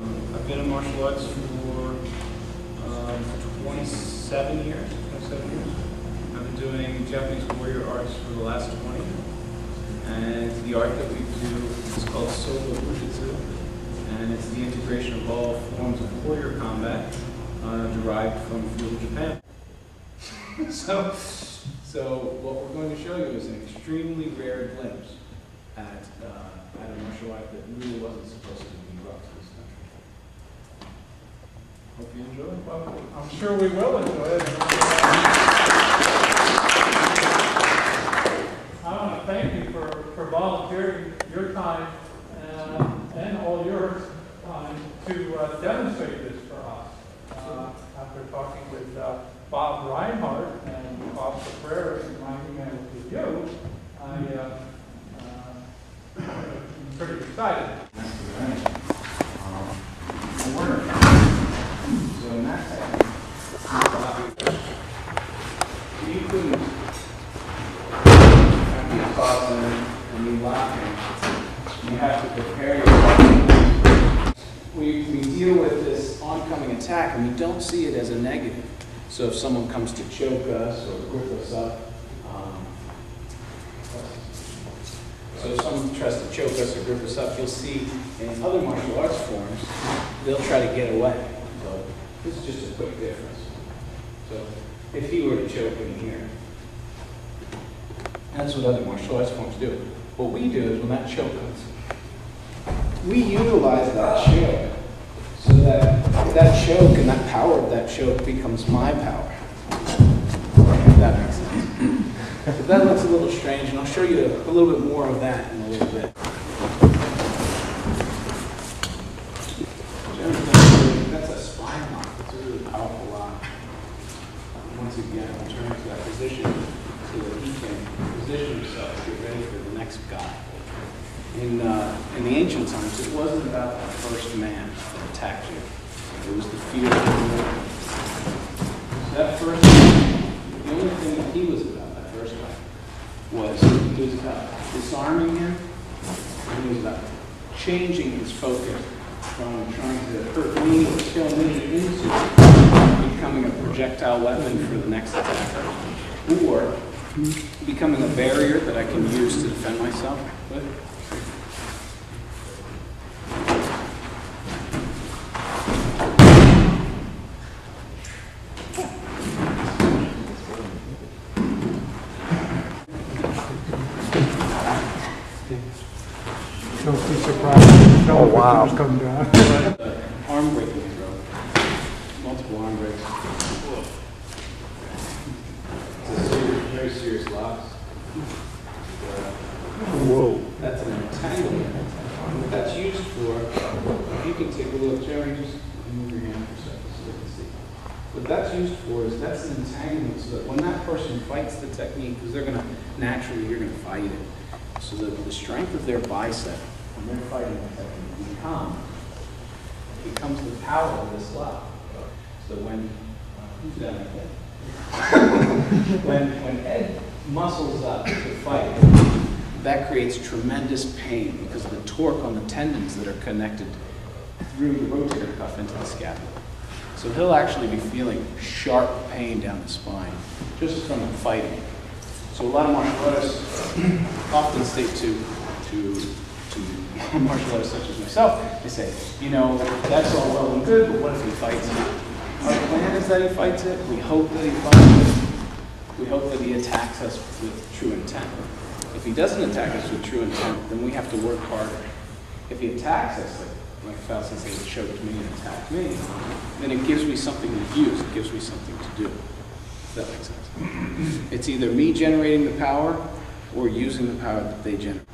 I've been in martial arts for 27 years. I've been doing Japanese warrior arts for the last 20. And the art that we do is called Sogobujutsu. And it's the integration of all forms of warrior combat derived from feudal Japan. So what we're going to show you is an extremely rare glimpse at a martial art that really wasn't supposed to be brought to this country. Hope you enjoy it. Well, I'm sure we will enjoy it. I want to thank you for volunteering your time and all your time to demonstrate this for us. After talking with Bob Reinhardt and Bob Cabrera and my email to you, I'm pretty excited. So in that technique, you couldn't have the thoughts and you laughing. You have to prepare yourself. We deal with this oncoming attack and we don't see it as a negative. So if someone comes to choke us or grip us up, so if someone tries to choke us or grip us up, you'll see in other martial arts forms, they'll try to get away. So this is just a quick difference. So if he were to choke in here, that's what other martial arts forms do. What we do is when that choke comes, we utilize that choke so that that choke and that power of that choke becomes my power. If that makes sense. But that looks a little strange, and I'll show you a little bit more of that in a little bit. That's a spine lock. It's a really powerful lock. Once again, I'll turn to that position so that he can position himself to get ready for the next guy. In the ancient times, it wasn't about that first man that attacked you. It was the fear of the war. That first man, the only thing that he was about, that first guy, was he was about disarming him, and he was about changing his focus from trying to hurt me or kill me into becoming a projectile weapon for the next attacker, or becoming a barrier that I can use to defend myself with. Don't be surprised. Oh, wow. Come down. Arm breaking throw. Multiple arm breaks. It's a serious, very serious loss. Whoa. That's an entanglement. What that's used for, you can take a look, Jerry, just move your hand for a second so they can see. What that's used for is that's an entanglement so that when that person fights the technique, because they're going to, naturally, you're going to fight it. So that the strength of their bicep, when they're fighting the technique, becomes the power of this lock. So when, who's that like that? when Ed muscles up to fight, that creates tremendous pain because of the torque on the tendons that are connected through the rotator cuff into the scapula. So he'll actually be feeling sharp pain down the spine just from fighting. So a lot of martial artists often state to martial artists such as myself, they say, you know, that's all well and good, but what if he fights it? Our plan is that he fights it. We hope that he fights it. We hope that he attacks us with true intent. If he doesn't attack us with true intent, then we have to work harder. If he attacks us, like Faust said, he choked me and attacked me, then it gives me something to use. It gives me something to do. Does that make sense? It's either me generating the power or using the power that they generate.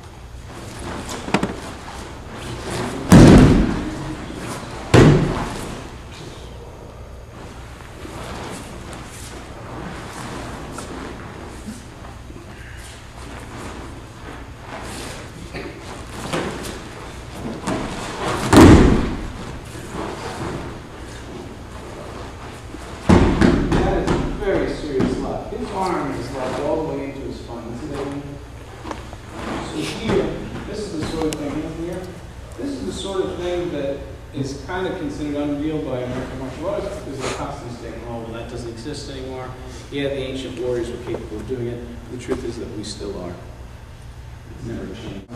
His arm is locked all the way into his spine. So kind of considered unreal by American martial arts because they're constantly saying, oh, well, that doesn't exist anymore. Yeah, the ancient warriors were capable of doing it. The truth is that we still are. It's never changed.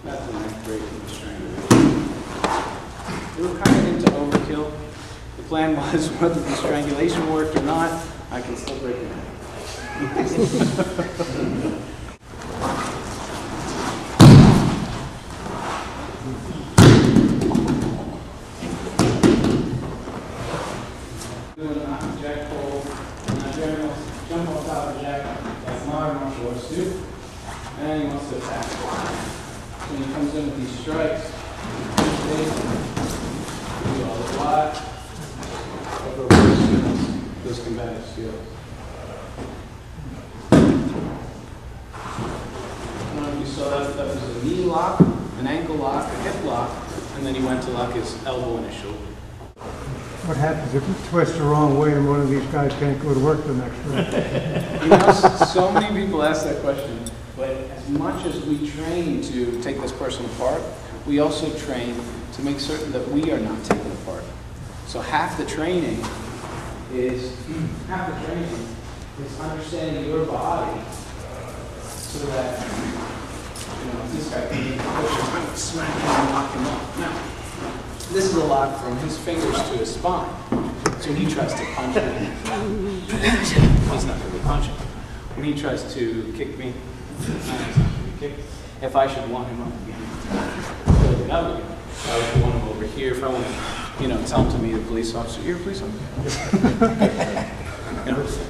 That's the next break in the strangulation. They were kind of into overkill. The plan was whether the strangulation worked or not, I can still break it. Doing a knock jack pull, and Nigerian wants to jump on top of the jack like modern martial arts do, and he wants to attack. So when he comes in with these strikes, do all the lot of those combative skills. So that was a knee lock, an ankle lock, a hip lock, and then he went to lock his elbow and his shoulder. What happens if you twist the wrong way and one of these guys can't go to work the next day? You know, so many people ask that question, but as much as we train to take this person apart, we also train to make certain that we are not taken apart. So half the training is understanding your body so that this guy can push him, smack him, and knock him off. Now, this is a lock from his fingers to his spine. So he tries to punch me. He's not going to be punching. When he tries to kick me, he's not going to be kicked. If I should want him up again, pull it out again. I would want him over here. If I want to, tell him to meet a police officer. You're a police officer?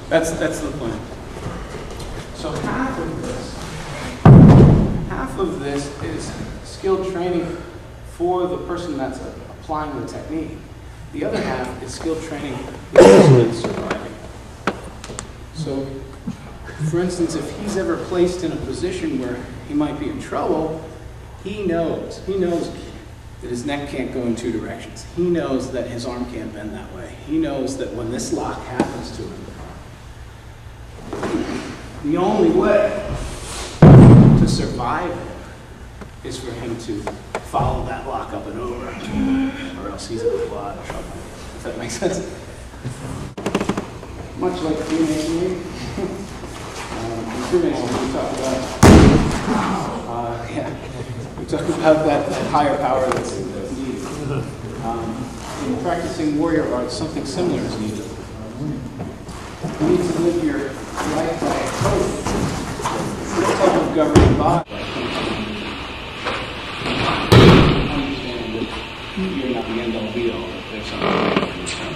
That's the plan. So half of this is skilled training for the person that's applying the technique. The other half is skilled training in surviving. So, for instance, if he's ever placed in a position where he might be in trouble, he knows that his neck can't go in two directions. He knows that his arm can't bend that way. He knows that when this lock happens to him, the only way to survive it is for him to follow that lock up and over, or else he's in a lot of trouble. If that makes sense? Much like Freemasonry. In Freemasonry, we talk about that higher power that's needed. In practicing warrior arts, something similar is needed. You need to live your life by a code. What type of governing body? Understand that you're not the end-all be-all, that there's something for yourself.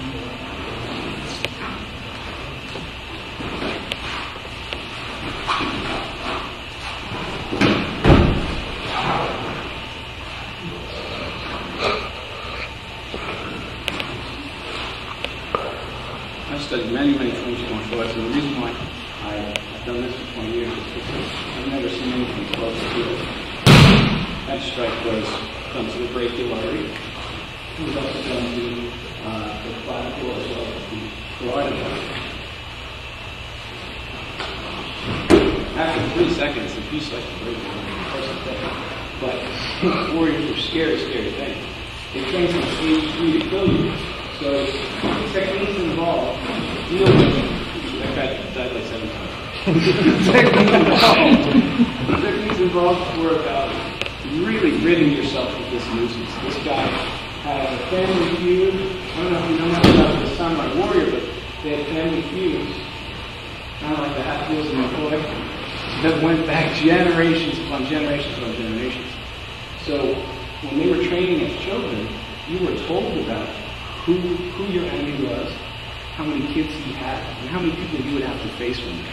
I've studied many traditional martial arts, and the reason why I've done this for 20 years is because I've never seen anything close to it. That strike was done to the brachial artery. It was also done to the clavicle as well as the carotid artery. After 3 seconds, the piece like the brachial artery. But warriors are scary things. They train from age 3 to kill you. So the techniques involved, that guy died like 7 times. The techniques involved were about really ridding yourself of this nuisance. This guy had a family feud. I don't know if you know much about the Samurai Warrior, but they had family feuds, kind of like the Hatfields and McCoy, that went back generations upon generations upon generations. So when they were training as children, you were told about who your enemy was, how many kids he had, and how many people you would have to face one day.